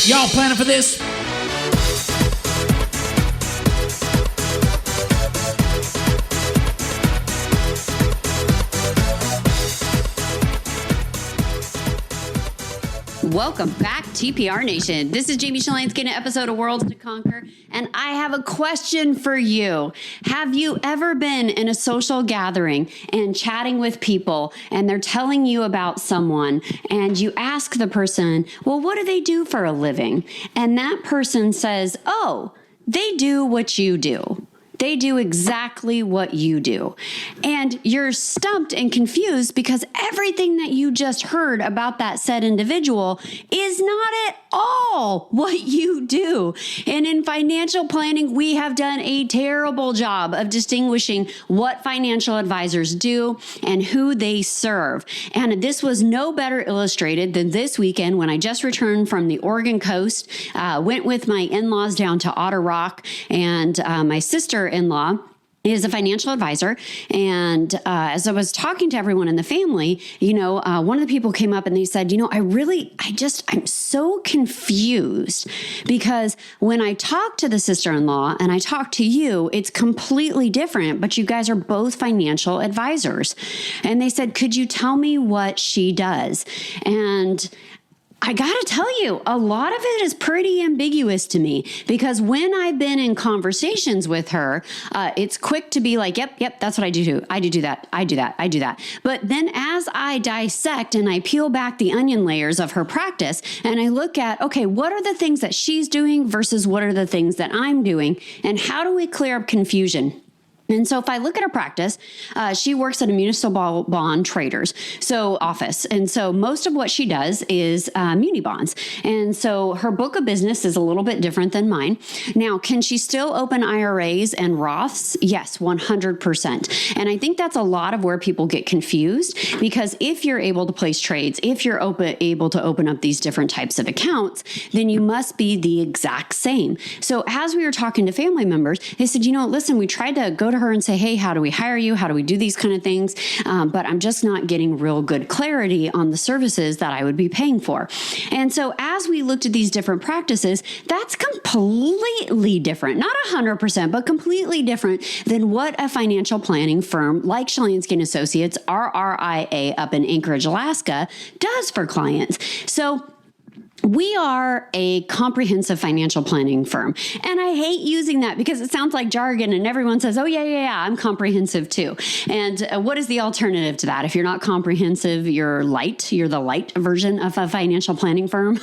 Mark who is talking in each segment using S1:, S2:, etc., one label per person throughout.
S1: Y'all planning for this?
S2: Welcome back, TPR Nation. This is Jamie Shalansky in an episode of Worlds to Conquer, and I have a question for you. Have you ever been in a social gathering and chatting with people, and they're telling you about someone, and you ask the person, well, what do they do for a living? And that person says, oh, they do what you do. They do exactly what you do. And you're stumped and confused because everything that you just heard about that said individual is not at all what you do. And in financial planning, we have done a terrible job of distinguishing what financial advisors do and who they serve. And this was no better illustrated than this weekend when I just returned from the Oregon coast, went with my in-laws down to Otter Rock, and my sister-in-law is a financial advisor. And as I was talking to everyone in the family, one of the people came up and they said, I'm so confused because when I talk to the sister-in-law and I talk to you, it's completely different, but you guys are both financial advisors. And they said, could you tell me what she does? And I gotta tell you, a lot of it is pretty ambiguous to me because when I've been in conversations with her, it's quick to be like, yep, that's what I do too. I do that. But then as I dissect and I peel back the onion layers of her practice and I look at, okay, what are the things that she's doing versus what are the things that I'm doing? And how do we clear up confusion? And so if I look at her practice, she works at a municipal bond traders office. And so most of what she does is muni bonds. And so her book of business is a little bit different than mine. Now, can she still open IRAs and Roths? Yes, 100%. And I think that's a lot of where people get confused because if you're able to place trades, if you're able to open up these different types of accounts, then you must be the exact same. So as we were talking to family members, they said, listen, we tried to go to her and say, hey, how do we hire you? How do we do these kind of things? But I'm just not getting real good clarity on the services that I would be paying for. And so as we looked at these different practices, that's completely different, not 100%, but completely different than what a financial planning firm like Shalansky & Associates, RRIA up in Anchorage, Alaska, does for clients. So we are a comprehensive financial planning firm. And I hate using that because it sounds like jargon and everyone says, oh, yeah, I'm comprehensive too. And what is the alternative to that? If you're not comprehensive, you're light. You're the light version of a financial planning firm.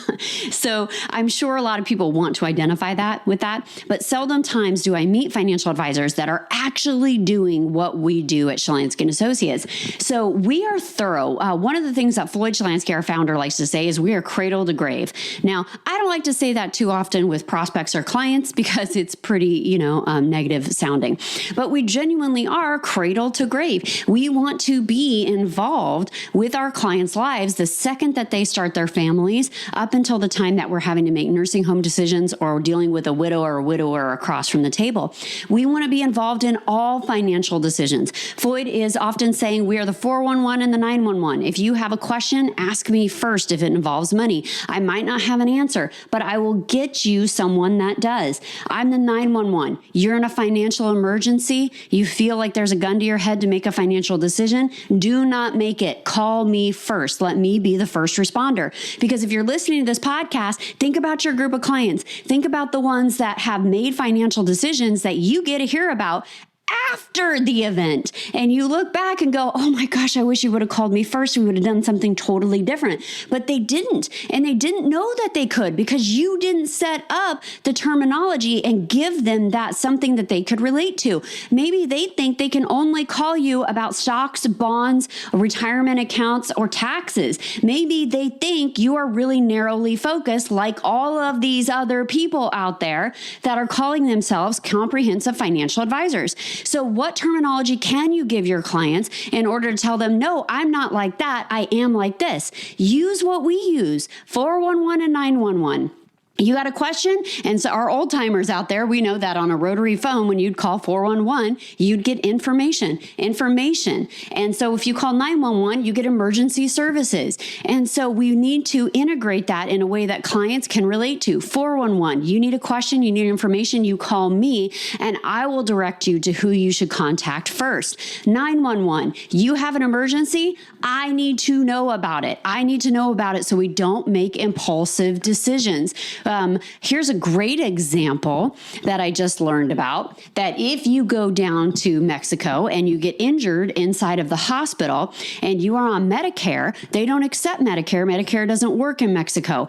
S2: So I'm sure a lot of people want to identify that with that. But seldom times do I meet financial advisors that are actually doing what we do at Shalansky & Associates. So we are thorough. One of the things that Floyd Shalansky, our founder, likes to say is we are cradle to grave. Now, I don't like to say that too often with prospects or clients because it's pretty, negative sounding. But we genuinely are cradle to grave. We want to be involved with our clients' lives the second that they start their families up until the time that we're having to make nursing home decisions or dealing with a widow or a widower across from the table. We want to be involved in all financial decisions. Floyd is often saying we are the 411 and the 911. If you have a question, ask me first if it involves money. I might not have an answer, but I will get you someone that does. I'm the 911. You're in a financial emergency. You feel like there's a gun to your head to make a financial decision. Do not make it. Call me first. Let me be the first responder. Because if you're listening to this podcast, think about your group of clients. Think about the ones that have made financial decisions that you get to hear about after the event. And you look back and go, oh my gosh, I wish you would have called me first. We would have done something totally different. But they didn't. And they didn't know that they could because you didn't set up the terminology and give them that something that they could relate to. Maybe they think they can only call you about stocks, bonds, retirement accounts, or taxes. Maybe they think you are really narrowly focused like all of these other people out there that are calling themselves comprehensive financial advisors. So what terminology can you give your clients in order to tell them, no, I'm not like that. I am like this. Use what we use, 411 and 911. You got a question? And so our old timers out there, we know that on a rotary phone, when you'd call 411, you'd get information. And so if you call 911, you get emergency services. And so we need to integrate that in a way that clients can relate to. 411, you need a question, you need information, you call me, and I will direct you to who you should contact first. 911, you have an emergency, I need to know about it. I need to know about it so we don't make impulsive decisions. Here's a great example that I just learned about, that if you go down to Mexico and you get injured inside of the hospital and you are on Medicare, they don't accept Medicare. Medicare doesn't work in Mexico.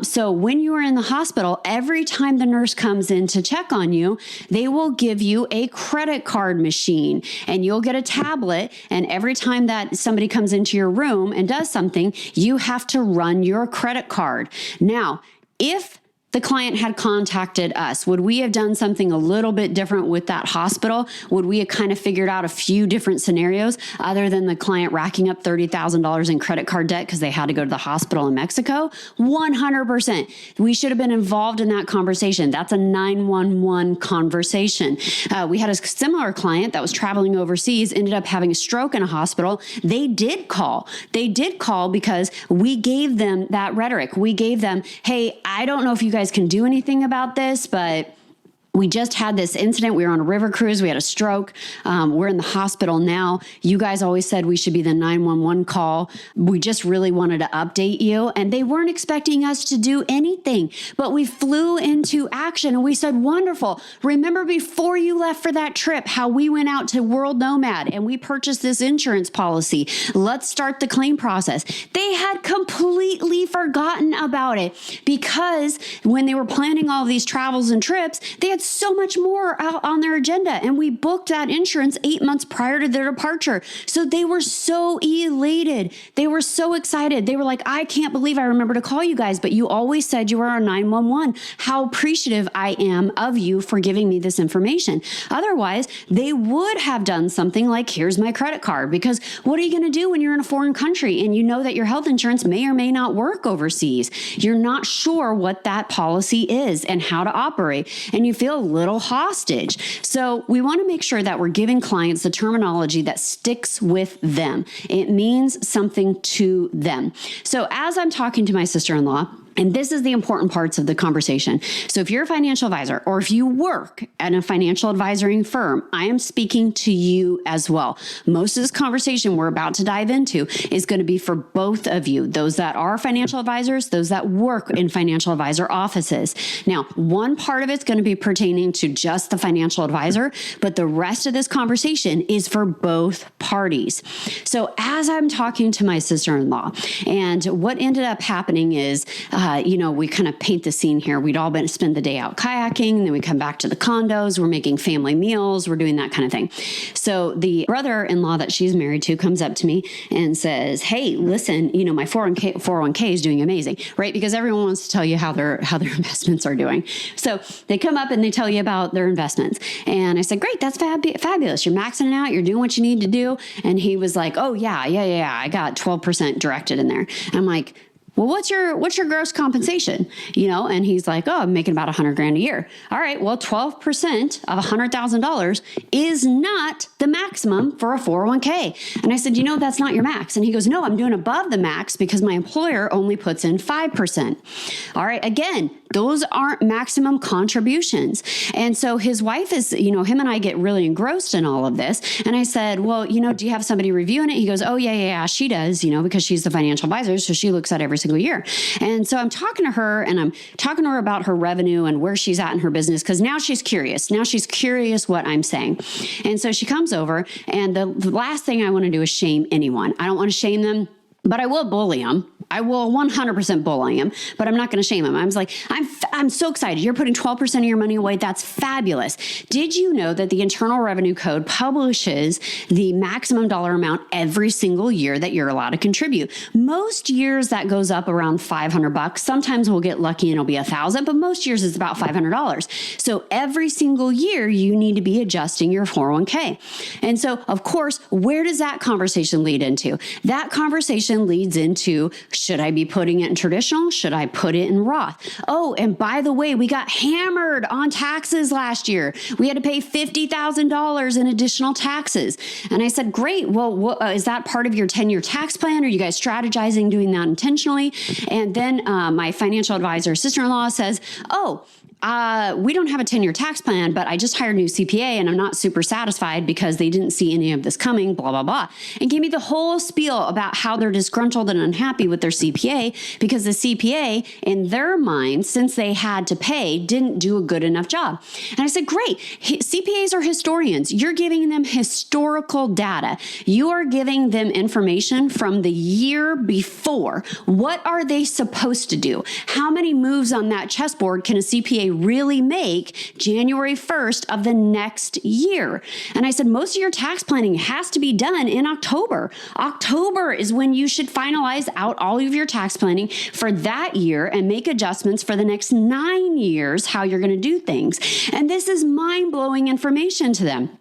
S2: So when you are in the hospital, every time the nurse comes in to check on you, they will give you a credit card machine and you'll get a tablet. And every time that somebody comes into your room and does something, you have to run your credit card. Now, if the client had contacted us, would we have done something a little bit different with that hospital? Would we have kind of figured out a few different scenarios other than the client racking up $30,000 in credit card debt because they had to go to the hospital in Mexico? 100%. We should have been involved in that conversation. That's a 911 conversation. We had a similar client that was traveling overseas, ended up having a stroke in a hospital. They did call. Because we gave them that rhetoric. We gave them, hey, I don't know if you guys can do anything about this, but we just had this incident. We were on a river cruise. We had a stroke. We're in the hospital now. You guys always said we should be the 911 call. We just really wanted to update you. And they weren't expecting us to do anything, but we flew into action and we said, wonderful. Remember before you left for that trip, how we went out to World Nomad and we purchased this insurance policy. Let's start the claim process. They had completely forgotten about it because when they were planning all of these travels and trips, they had so much more out on their agenda. And we booked that insurance 8 months prior to their departure. So they were so elated. They were so excited. They were like, I can't believe I remember to call you guys, but you always said you were our 911. How appreciative I am of you for giving me this information. Otherwise, they would have done something like, here's my credit card, because what are you going to do when you're in a foreign country and you know that your health insurance may or may not work overseas? You're not sure what that policy is and how to operate, and you feel a little hostage. So we want to make sure that we're giving clients the terminology that sticks with them. It means something to them. So as I'm talking to my sister-in-law, and this is the important parts of the conversation. So if you're a financial advisor or if you work at a financial advisory firm, I am speaking to you as well. Most of this conversation we're about to dive into is going to be for both of you, those that are financial advisors, those that work in financial advisor offices. Now, one part of it's going to be pertaining to just the financial advisor, but the rest of this conversation is for both parties. So as I'm talking to my sister-in-law, and what ended up happening is, we kind of paint the scene here. We'd all been spend the day out kayaking, and then we come back to the condos. We're making family meals. We're doing that kind of thing. So the brother-in-law that she's married to comes up to me and says, hey, listen, my 401k is doing amazing, right? Because everyone wants to tell you how their investments are doing. So they come up and they tell you about their investments. And I said, great, that's fabulous. You're maxing it out. You're doing what you need to do. And he was like, oh yeah. I got 12% directed in there. And I'm like, well, what's your gross compensation? And he's like, oh, I'm making about $100,000 a year. All right. Well, 12% of $100,000 is not the maximum for a 401k. And I said, that's not your max. And he goes, no, I'm doing above the max because my employer only puts in 5%. All right. Again, those aren't maximum contributions. And so his wife is, him and I get really engrossed in all of this. And I said, well, do you have somebody reviewing it? He goes, oh, yeah, she does, because she's the financial advisor. So she looks at every single year. And so I'm talking to her and I'm talking to her about her revenue and where she's at in her business, because now she's curious. Now she's curious what I'm saying. And so she comes over, and the last thing I want to do is shame anyone. I don't want to shame them, but I will bully them. I will 100% bully him, but I'm not going to shame him. I was like, I'm so excited. You're putting 12% of your money away. That's fabulous. Did you know that the Internal Revenue Code publishes the maximum dollar amount every single year that you're allowed to contribute? Most years that goes up around $500. Sometimes we'll get lucky and it'll be $1,000, but most years it's about $500. So every single year you need to be adjusting your 401k. And so, of course, where does that conversation lead into? That conversation leads into Should I be putting it in traditional? Should I put it in Roth? Oh, and by the way, we got hammered on taxes last year. We had to pay $50,000 in additional taxes. And I said, great. Well, is that part of your 10-year tax plan? Are you guys strategizing doing that intentionally? And then my financial advisor, sister-in-law says, we don't have a 10-year tax plan, but I just hired a new CPA and I'm not super satisfied because they didn't see any of this coming, blah, blah, blah. And gave me the whole spiel about how they're disgruntled and unhappy with their CPA because the CPA, in their mind, since they had to pay, didn't do a good enough job. And I said, great. CPAs are historians. You're giving them historical data. You are giving them information from the year before. What are they supposed to do? How many moves on that chessboard can a CPA really make January 1st of the next year? And I said, most of your tax planning has to be done in October. October is when you should finalize out all of your tax planning for that year and make adjustments for the next 9 years, how you're going to do things. And this is mind-blowing information to them.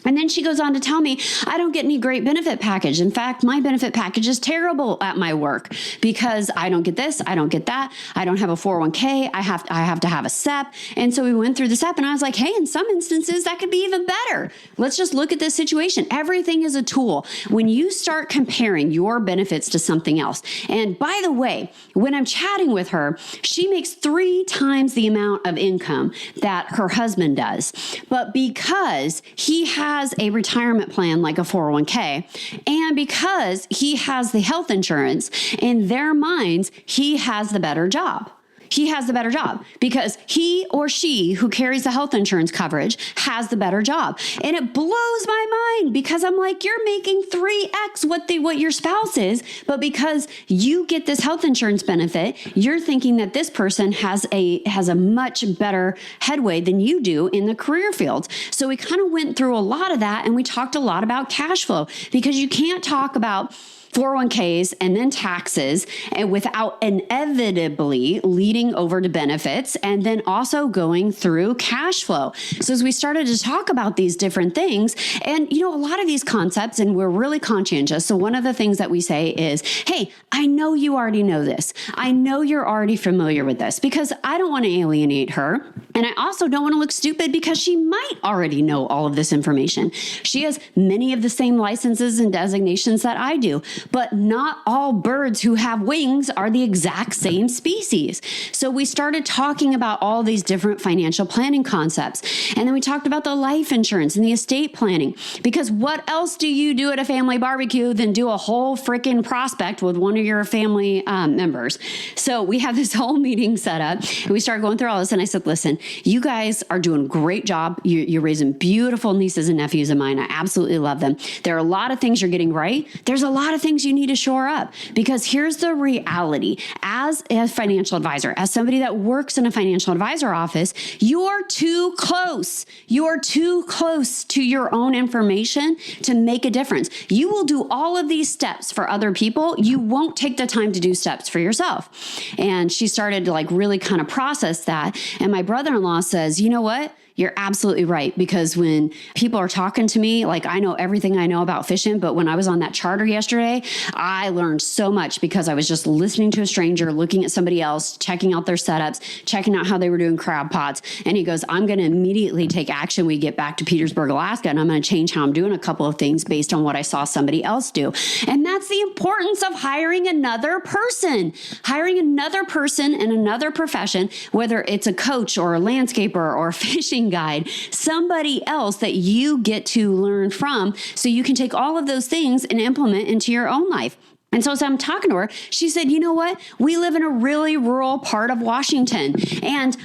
S2: And then she goes on to tell me, I don't get any great benefit package. In fact, my benefit package is terrible at my work because I don't get this, I don't get that. I don't have a 401k. I have to have a SEP. And so we went through the SEP and I was like, hey, in some instances that could be even better. Let's just look at this situation. Everything is a tool. When you start comparing your benefits to something else. And by the way, when I'm chatting with her, she makes 3 times the amount of income that her husband does. But because he has a retirement plan like a 401k, and because he has the health insurance, in their minds, he has the better job. He has the better job because he or she who carries the health insurance coverage has the better job. And it blows my mind because I'm like, you're making 3x what your spouse is, but because you get this health insurance benefit, you're thinking that this person has a much better headway than you do in the career fields. So we kind of went through a lot of that and we talked a lot about cash flow because you can't talk about 401ks and then taxes and without inevitably leading over to benefits and then also going through cash flow. So as we started to talk about these different things and, a lot of these concepts, and we're really conscientious. So one of the things that we say is, hey, I know you already know this. I know you're already familiar with this because I don't want to alienate her. And I also don't want to look stupid because she might already know all of this information. She has many of the same licenses and designations that I do. But not all birds who have wings are the exact same species. So we started talking about all these different financial planning concepts. And then we talked about the life insurance and the estate planning. Because what else do you do at a family barbecue than do a whole freaking prospect with one of your family members? So we have this whole meeting set up. And we started going through all this. And I said, listen, you guys are doing a great job. You're raising beautiful nieces and nephews of mine. I absolutely love them. There are a lot of things you're getting right. There's a lot of things you need to shore up because here's the reality. As a financial advisor, as somebody that works in a financial advisor office, you're too close. You're too close to your own information to make a difference. You will do all of these steps for other people. You won't take the time to do steps for yourself. And she started to really kind of process that. And my brother-in-law says, you know what? You're absolutely right. Because when people are talking to me, I know everything I know about fishing, but when I was on that charter yesterday, I learned so much because I was just listening to a stranger, looking at somebody else, checking out their setups, checking out how they were doing crab pots. And he goes, I'm going to immediately take action. We get back to Petersburg, Alaska, and I'm going to change how I'm doing a couple of things based on what I saw somebody else do. And that's the importance of hiring another person in another profession, whether it's a coach or a landscaper or a fishing guide, somebody else that you get to learn from so you can take all of those things and implement into your own life. And so as I'm talking to her, she said, you know what? We live in a really rural part of Washington, and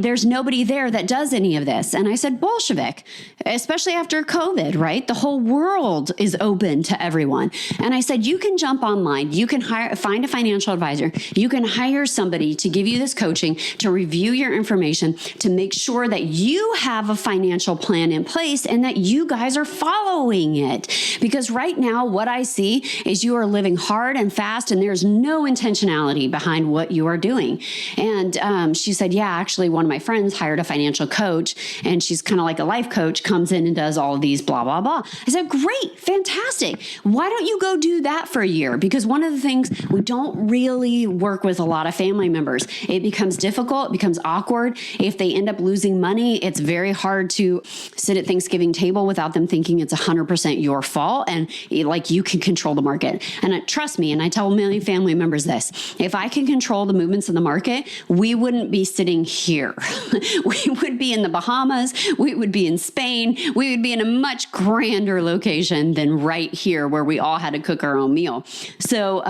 S2: there's nobody there that does any of this. And I said, Bolshevik, especially after COVID, right? The whole world is open to everyone. And I said, you can jump online. You can find a financial advisor. You can hire somebody to give you this coaching, to review your information, to make sure that you have a financial plan in place and that you guys are following it. Because right now, what I see is you are living hard and fast, and there's no intentionality behind what you are doing. And she said, yeah, actually, actually one of my friends hired a financial coach, and she's kind of like a life coach, comes in and does all of these blah, blah, blah. I said, great, fantastic. Why don't you go do that for a year? Because one of the things, we don't really work with a lot of family members. It becomes difficult, it becomes awkward. If they end up losing money, it's very hard to sit at Thanksgiving table without them thinking it's 100% your fault and like you can control the market. And trust me, and I tell many family members this, if I can control the movements of the market, we wouldn't be sitting here. We would be in the Bahamas, we would be in Spain, we would be in a much grander location than right here where we all had to cook our own meal. So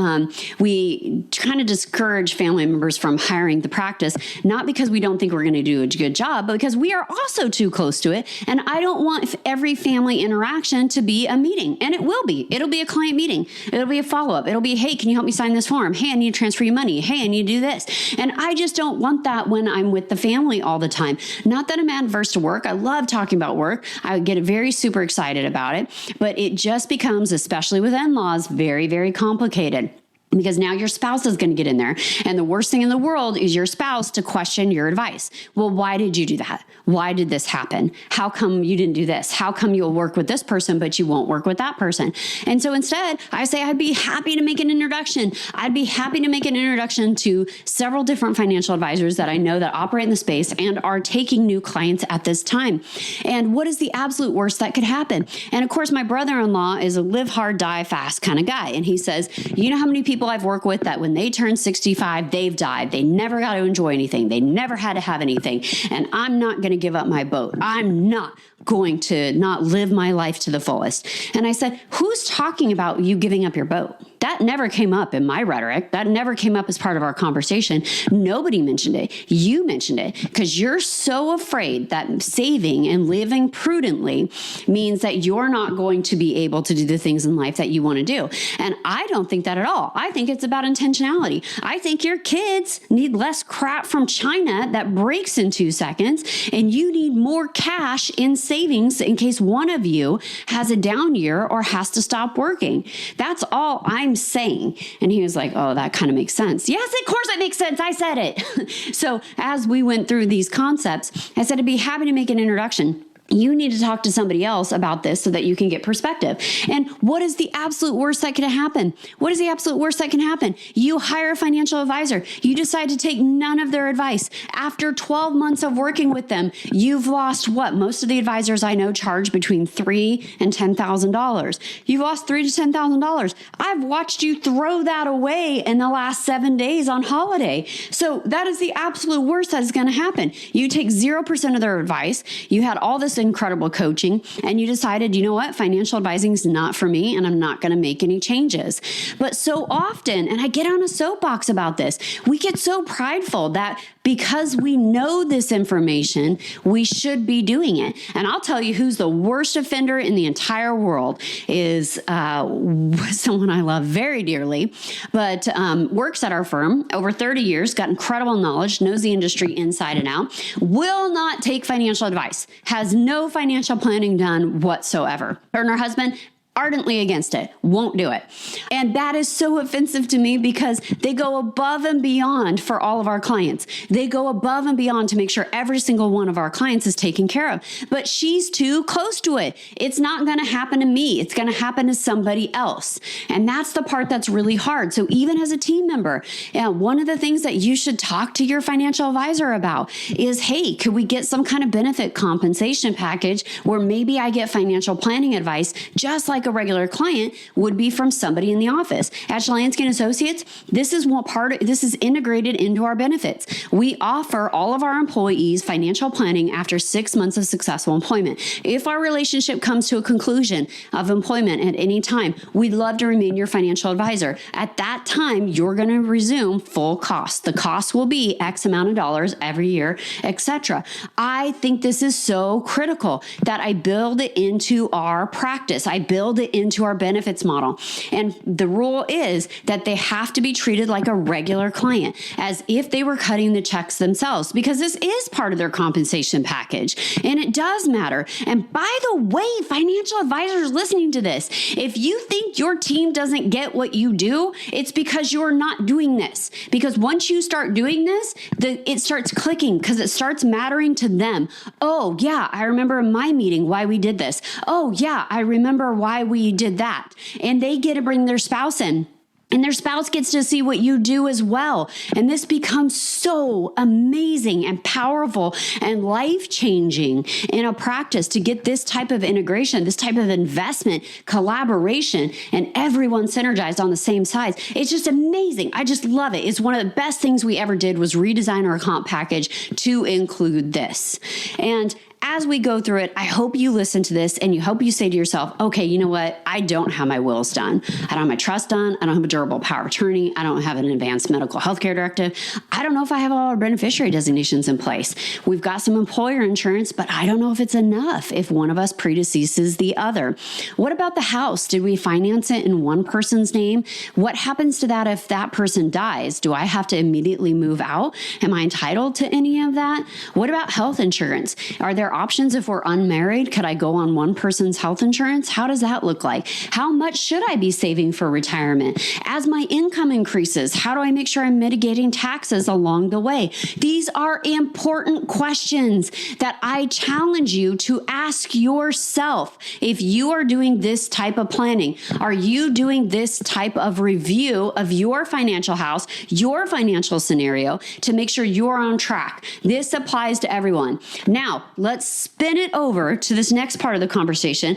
S2: we kind of discourage family members from hiring the practice, not because we don't think we're going to do a good job, but because we are also too close to it. And I don't want every family interaction to be a meeting. And it will be. It'll be a client meeting. It'll be a follow-up. It'll be, hey, can you help me sign this form? Hey, I need to transfer you money. Hey, I need to do this. And I just don't want that when I'm with the family all the time. Not that I'm adverse to work. I love talking about work. I get very super excited about it. But it just becomes, especially with in-laws, very, very complicated. Because now your spouse is going to get in there. And the worst thing in the world is your spouse to question your advice. Well, why did you do that? Why did this happen? How come you didn't do this? How come you'll work with this person, but you won't work with that person? And so instead, I say I'd be happy to make an introduction. I'd be happy to make an introduction to several different financial advisors that I know that operate in the space and are taking new clients at this time. And what is the absolute worst that could happen? And of course, my brother-in-law is a live hard, die fast kind of guy. And he says, you know how many people I've worked with that when they turn 65, they've died. They never got to enjoy anything. They never had to have anything. And I'm not going to give up my boat. I'm not going to not live my life to the fullest. And I said, who's talking about you giving up your boat? That never came up in my rhetoric. That never came up as part of our conversation. Nobody mentioned it. You mentioned it because you're so afraid that saving and living prudently means that you're not going to be able to do the things in life that you want to do. And I don't think that at all. I think it's about intentionality. I think your kids need less crap from China that breaks in 2 seconds, and you need more cash in savings in case one of you has a down year or has to stop working. That's all I'm saying. And he was like, oh, that kind of makes sense. Yes, of course it makes sense. I said it. So as we went through these concepts, I said I'd be happy to make an introduction. You need to talk to somebody else about this so that you can get perspective. And what is the absolute worst that can happen? What is the absolute worst that can happen? You hire a financial advisor. You decide to take none of their advice. After 12 months of working with them, you've lost what? Most of the advisors I know charge between $3,000 and $10,000. You've lost $3,000 to $10,000. I've watched you throw that away in the last 7 days on holiday. So that is the absolute worst that is going to happen. You take 0% of their advice. You had all this incredible coaching, and you decided, you know what, financial advising is not for me, and I'm not going to make any changes. But so often, and I get on a soapbox about this, we get so prideful that because we know this information, we should be doing it. And I'll tell you who's the worst offender in the entire world is someone I love very dearly, but works at our firm over 30 years, got incredible knowledge, knows the industry inside and out, will not take financial advice, has no financial planning done whatsoever. Her and her husband, ardently against it, won't do it. And that is so offensive to me because they go above and beyond for all of our clients. They go above and beyond to make sure every single one of our clients is taken care of. But she's too close to it. It's not going to happen to me. It's going to happen to somebody else. And that's the part that's really hard. So even as a team member, one of the things that you should talk to your financial advisor about is, hey, could we get some kind of benefit compensation package where maybe I get financial planning advice just like a regular client would be from somebody in the office. At Shalansky & Associates, this is integrated into our benefits. We offer all of our employees financial planning after 6 months of successful employment. If our relationship comes to a conclusion of employment at any time, we'd love to remain your financial advisor. At that time, you're going to resume full cost. The cost will be X amount of dollars every year, etc. I think this is so critical that I build it into our practice. I build build it into our benefits model. And the rule is that they have to be treated like a regular client, as if they were cutting the checks themselves, because this is part of their compensation package and it does matter. And by the way, financial advisors listening to this, if you think your team doesn't get what you do, it's because you're not doing this. Because once you start doing this, it starts clicking because it starts mattering to them. Oh yeah, I remember in my meeting why we did this. Oh yeah, I remember why we did that. And they get to bring their spouse in. And their spouse gets to see what you do as well. And this becomes so amazing and powerful and life-changing in a practice to get this type of integration, this type of investment, collaboration, and everyone synergized on the same sides. It's just amazing. I just love it. It's one of the best things we ever did was redesign our comp package to include this. And as we go through it, I hope you listen to this and you hope you say to yourself, okay, you know what? I don't have my wills done. I don't have my trust done. I don't have a durable power of attorney. I don't have an advanced medical healthcare directive. I don't know if I have all our beneficiary designations in place. We've got some employer insurance, but I don't know if it's enough if one of us predeceases the other. What about the house? Did we finance it in one person's name? What happens to that if that person dies? Do I have to immediately move out? Am I entitled to any of that? What about health insurance? Are there options if we're unmarried? Could I go on one person's health insurance? How does that look like? How much should I be saving for retirement? As my income increases, how do I make sure I'm mitigating taxes along the way? These are important questions that I challenge you to ask yourself. If you are doing this type of planning, are you doing this type of review of your financial house, your financial scenario to make sure you're on track? This applies to everyone. Now, let's spin it over to this next part of the conversation.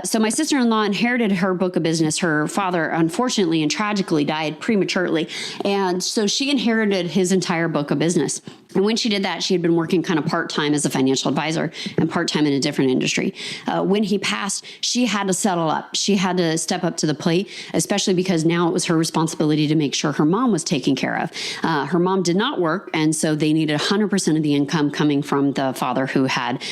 S2: So my sister-in-law inherited her book of business. Her father, unfortunately and tragically, died prematurely. And so she inherited his entire book of business. And when she did that, she had been working kind of part-time as a financial advisor and part-time in a different industry. When he passed, she had to settle up. She had to step up to the plate, especially because now it was her responsibility to make sure her mom was taken care of. Her mom did not work, and so they needed 100% of the income coming from the father who had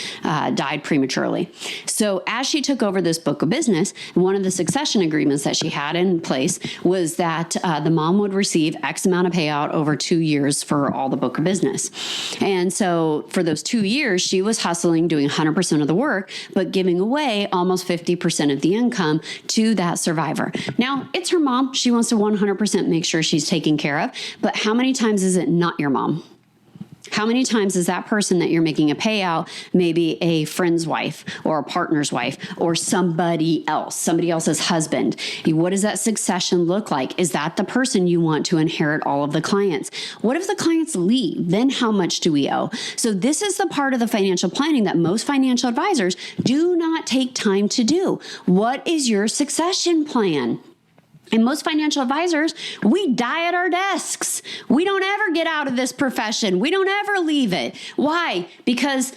S2: died prematurely. So as she took over this book of business, one of the succession agreements that she had in place was that the mom would receive X amount of payout over 2 years for all the book of business. And so for those 2 years, she was hustling, doing 100% of the work, but giving away almost 50% of the income to that survivor. Now, it's her mom. She wants to 100% make sure she's taken care of. But how many times is it not your mom? How many times is that person that you're making a payout, maybe a friend's wife or a partner's wife or somebody else's husband? What does that succession look like? Is that the person you want to inherit all of the clients? What if the clients leave? Then how much do we owe? So this is the part of the financial planning that most financial advisors do not take time to do. What is your succession plan? And most financial advisors, we die at our desks. We don't ever get out of this profession. We don't ever leave it. Why? Because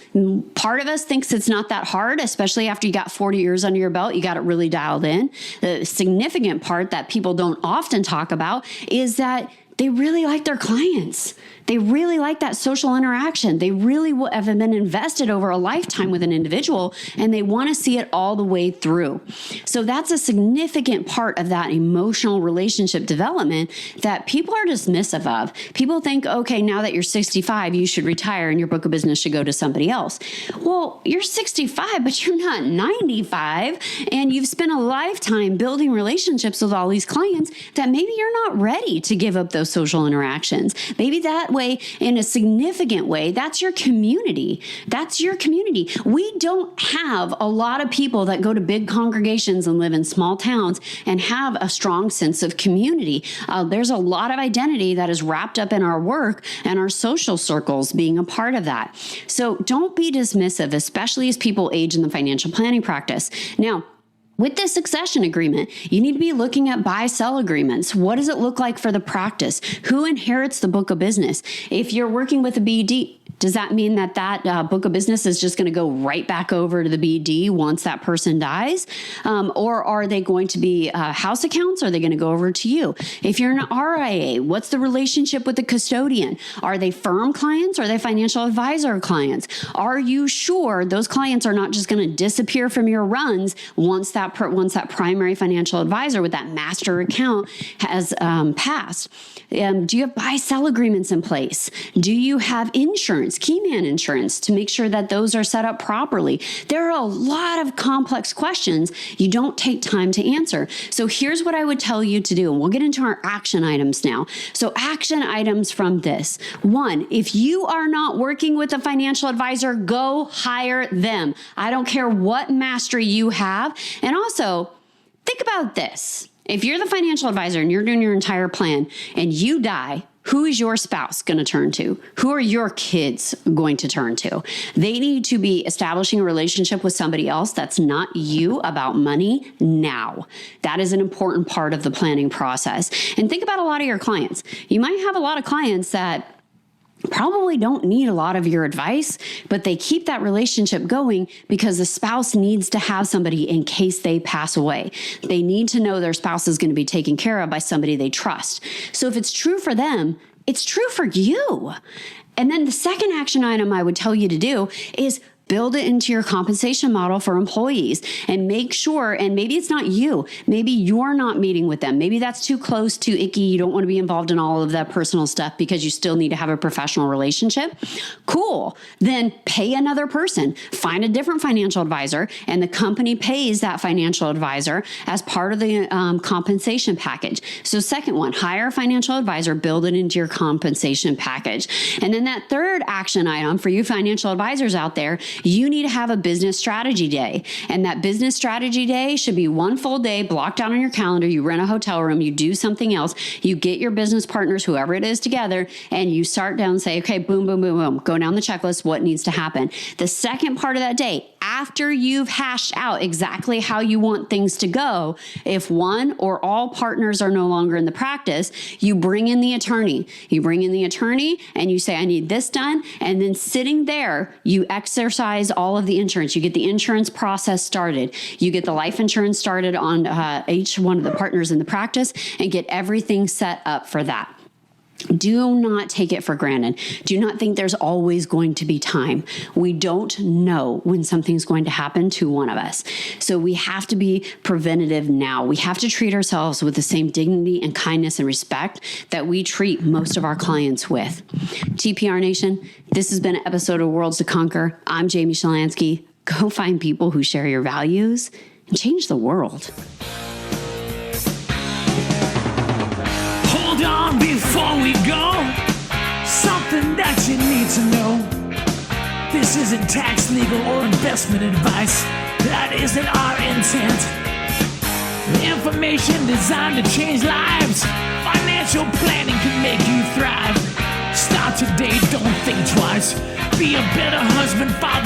S2: part of us thinks it's not that hard, especially after you got 40 years under your belt. You got it really dialed in. The significant part that people don't often talk about is that they really like their clients. They really like that social interaction. They really have been invested over a lifetime with an individual, and they want to see it all the way through. So that's a significant part of that emotional relationship development that people are dismissive of. People think, okay, now that you're 65, you should retire and your book of business should go to somebody else. Well, you're 65, but you're not 95, and you've spent a lifetime building relationships with all these clients that maybe you're not ready to give up those social interactions. Maybe that way, in a significant way, that's your community. That's your community. We don't have a lot of people that go to big congregations and live in small towns and have a strong sense of community. There's a lot of identity that is wrapped up in our work and our social circles being a part of that. So don't be dismissive, especially as people age in the financial planning practice. Now, with this succession agreement, you need to be looking at buy-sell agreements. What does it look like for the practice? Who inherits the book of business? If you're working with a BD, does that mean that book of business is just going to go right back over to the BD once that person dies? Or are they going to be house accounts? Or are they going to go over to you? If you're an RIA, what's the relationship with the custodian? Are they firm clients or are they financial advisor clients? Are you sure those clients are not just going to disappear from your runs once that once that primary financial advisor with that master account has passed, do you have buy-sell agreements in place? Do you have insurance, key man insurance, to make sure that those are set up properly? There are a lot of complex questions you don't take time to answer. So here's what I would tell you to do, and we'll get into our action items now. So action items from this. 1, if you are not working with a financial advisor, go hire them. I don't care what mastery you have. And also, think about this. If you're the financial advisor and you're doing your entire plan and you die, who is your spouse going to turn to? Who are your kids going to turn to? They need to be establishing a relationship with somebody else that's not you about money now. That is an important part of the planning process. And think about a lot of your clients. You might have a lot of clients that probably don't need a lot of your advice, but they keep that relationship going because the spouse needs to have somebody in case they pass away. They need to know their spouse is going to be taken care of by somebody they trust. So if it's true for them, it's true for you. And then the second action item I would tell you to do is build it into your compensation model for employees and make sure, and maybe it's not you, maybe you're not meeting with them. Maybe that's too close to icky. You don't want to be involved in all of that personal stuff because you still need to have a professional relationship. Cool. Then pay another person, find a different financial advisor, and the company pays that financial advisor as part of the compensation package. So second one, hire a financial advisor, build it into your compensation package. And then that third action item for you financial advisors out there, you need to have a business strategy day. And that business strategy day should be one full day blocked out on your calendar. You rent a hotel room, you do something else, you get your business partners, whoever it is, together, and you start down and say, okay, boom, boom, boom, boom, go down the checklist, what needs to happen. The second part of that day, after you've hashed out exactly how you want things to go, if one or all partners are no longer in the practice, you bring in the attorney. You bring in the attorney and you say, I need this done. And then sitting there, you exercise all of the insurance. You get the insurance process started. You get the life insurance started on each one of the partners in the practice and get everything set up for that. Do not take it for granted. Do not think there's always going to be time. We don't know when something's going to happen to one of us. So we have to be preventative now. We have to treat ourselves with the same dignity and kindness and respect that we treat most of our clients with. TPR Nation, this has been an episode of Worlds to Conquer. I'm Jamie Shalansky. Go find people who share your values and change the world.
S1: Hold on before we go. Something that you need to know. This isn't tax, legal, or investment advice. That isn't our intent. Information designed to change lives. Financial planning can make you thrive. Start today, don't think twice. Be a better husband, father.